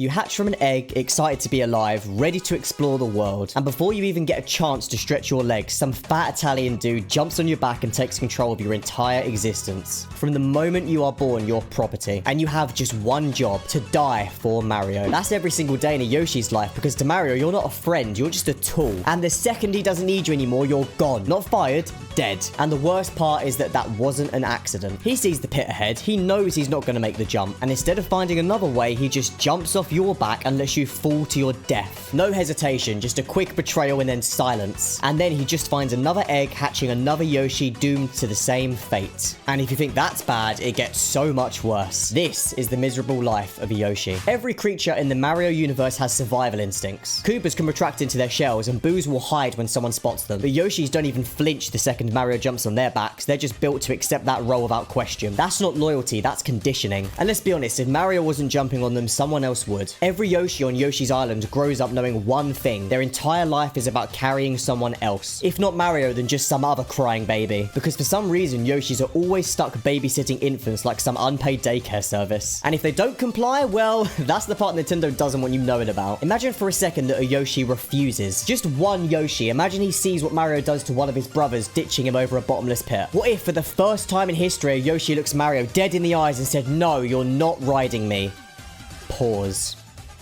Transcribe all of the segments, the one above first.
You hatch from an egg, excited to be alive, ready to explore the world. And before you even get a chance to stretch your legs, some fat Italian dude jumps on your back and takes control of your entire existence. From the moment you are born, you're property. And you have just one job: to die for Mario. That's every single day in a Yoshi's life, because to Mario, you're not a friend, you're just a tool. And the second he doesn't need you anymore, you're gone. Not fired, dead. And the worst part is that wasn't an accident. He sees the pit ahead, he knows he's not going to make the jump, and instead of finding another way, he just jumps off your back and lets you fall to your death. No hesitation, just a quick betrayal and then silence. And then he just finds another egg, hatching another Yoshi doomed to the same fate. And if you think that's bad, it gets so much worse. This is the miserable life of a Yoshi. Every creature in the Mario universe has survival instincts. Koopas can retract into their shells, and Boos will hide when someone spots them. But Yoshis don't even flinch the second Mario jumps on their backs. They're just built to accept that role without question. That's not loyalty, that's conditioning. And let's be honest, if Mario wasn't jumping on them, someone else would. Every Yoshi on Yoshi's Island grows up knowing one thing: their entire life is about carrying someone else. If not Mario, then just some other crying baby. Because for some reason, Yoshis are always stuck babysitting infants like some unpaid daycare service. And if they don't comply, well, that's the part Nintendo doesn't want you knowing about. Imagine for a second that a Yoshi refuses. Just one Yoshi. Imagine he sees what Mario does to one of his brothers, ditching him over a bottomless pit. What if, for the first time in history, a Yoshi looks Mario dead in the eyes and said, "No, you're not riding me." Pause.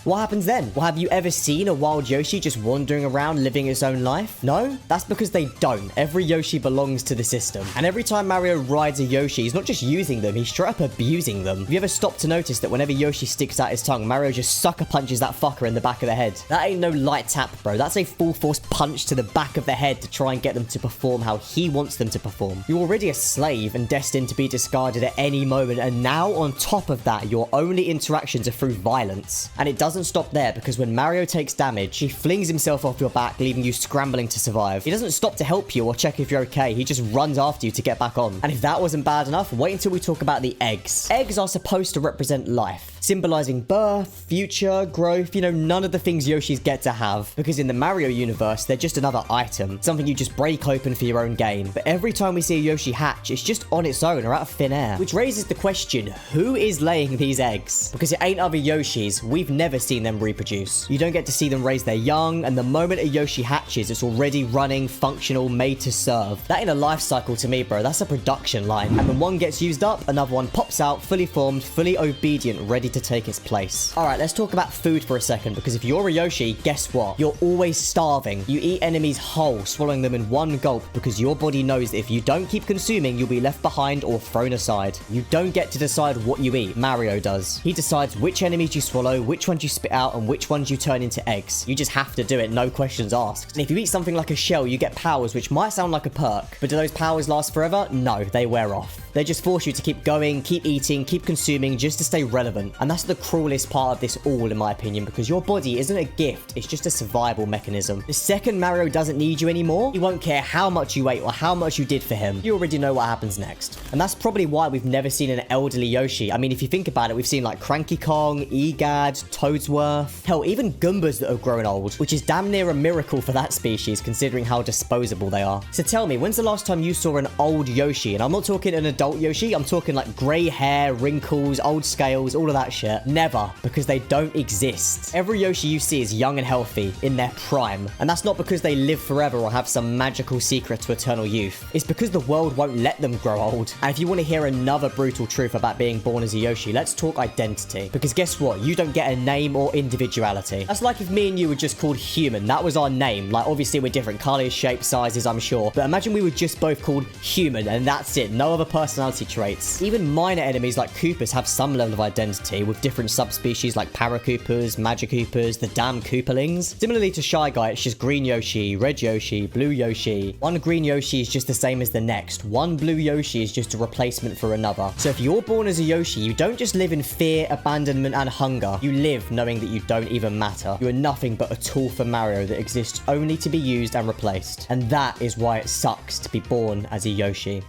What happens then? Well, have you ever seen a wild Yoshi just wandering around living its own life? No? That's because they don't. Every Yoshi belongs to the system. And every time Mario rides a Yoshi, he's not just using them, he's straight up abusing them. Have you ever stopped to notice that whenever Yoshi sticks out his tongue, Mario just sucker punches that fucker in the back of the head? That ain't no light tap, bro. That's a full force punch to the back of the head to try and get them to perform how he wants them to perform. You're already a slave and destined to be discarded at any moment, and now on top of that, your only interactions are through violence. And it doesn't stop there, because when Mario takes damage, he flings himself off your back, leaving you scrambling to survive. He doesn't stop to help you or check if you're okay, he just runs after you to get back on. And if that wasn't bad enough, wait until we talk about the eggs. Eggs are supposed to represent life, symbolizing birth, future, growth, you know, none of the things Yoshis get to have, because in the Mario universe, they're just another item, something you just break open for your own gain. But every time we see a Yoshi hatch, it's just on its own or out of thin air, which raises the question, who is laying these eggs? Because it ain't other Yoshis. We've never seen them reproduce. You don't get to see them raise their young, and the moment a Yoshi hatches, it's already running, functional, made to serve. That ain't a life cycle to me, bro. That's a production line. And when one gets used up, another one pops out, fully formed, fully obedient, ready to take its place. Alright, let's talk about food for a second, because if you're a Yoshi, guess what? You're always starving. You eat enemies whole, swallowing them in one gulp, because your body knows that if you don't keep consuming, you'll be left behind or thrown aside. You don't get to decide what you eat. Mario does. He decides which enemies you swallow, which ones you spit out, and which ones you turn into eggs. You just have to do it, no questions asked. And if you eat something like a shell, you get powers, which might sound like a perk, but do those powers last forever? No, they wear off. They just force you to keep going, keep eating, keep consuming, just to stay relevant. And that's the cruelest part of this all, in my opinion, because your body isn't a gift, it's just a survival mechanism. The second Mario doesn't need you anymore, he won't care how much you ate or how much you did for him. You already know what happens next. And that's probably why we've never seen an elderly Yoshi. I mean, if you think about it, we've seen like Cranky Kong, Egad, Toadsworth, hell, even Goombas that have grown old, which is damn near a miracle for that species, considering how disposable they are. So tell me, when's the last time you saw an old Yoshi? And I'm not talking an adult Yoshi, I'm talking like grey hair, wrinkles, old scales, all of that shit. Never, because they don't exist. Every Yoshi you see is young and healthy, in their prime. And that's not because they live forever or have some magical secret to eternal youth. It's because the world won't let them grow old. And if you want to hear another brutal truth about being born as a Yoshi, let's talk identity. Because guess what? You don't get a name or individuality. That's like if me and you were just called human. That was our name. Like, obviously we're different colors, shapes, sizes, I'm sure. But imagine we were just both called human and that's it. No other personality traits. Even minor enemies like Koopas have some level of identity, with different subspecies like Paracoopas, Magikoopas, the damn Koopalings. Similarly to Shy Guy, it's just green Yoshi, red Yoshi, blue Yoshi. One green Yoshi is just the same as the next. One blue Yoshi is just a replacement for another. So if you're born as a Yoshi, you don't just live in fear, abandonment, and hunger. You live knowing that you don't even matter. You are nothing but a tool for Mario that exists only to be used and replaced. And that is why it sucks to be born as a Yoshi.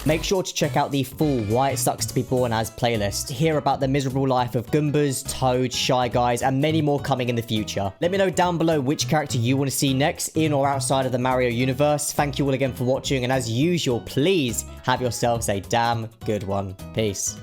Make sure to check out the full Why It Sucks to Be Born As playlist to hear about the miserable life of Goombas, Toads, Shy Guys, and many more coming in the future. Let me know down below which character you want to see next, in or outside of the Mario universe. Thank you all again for watching, and as usual, please have yourselves a damn good one. Peace.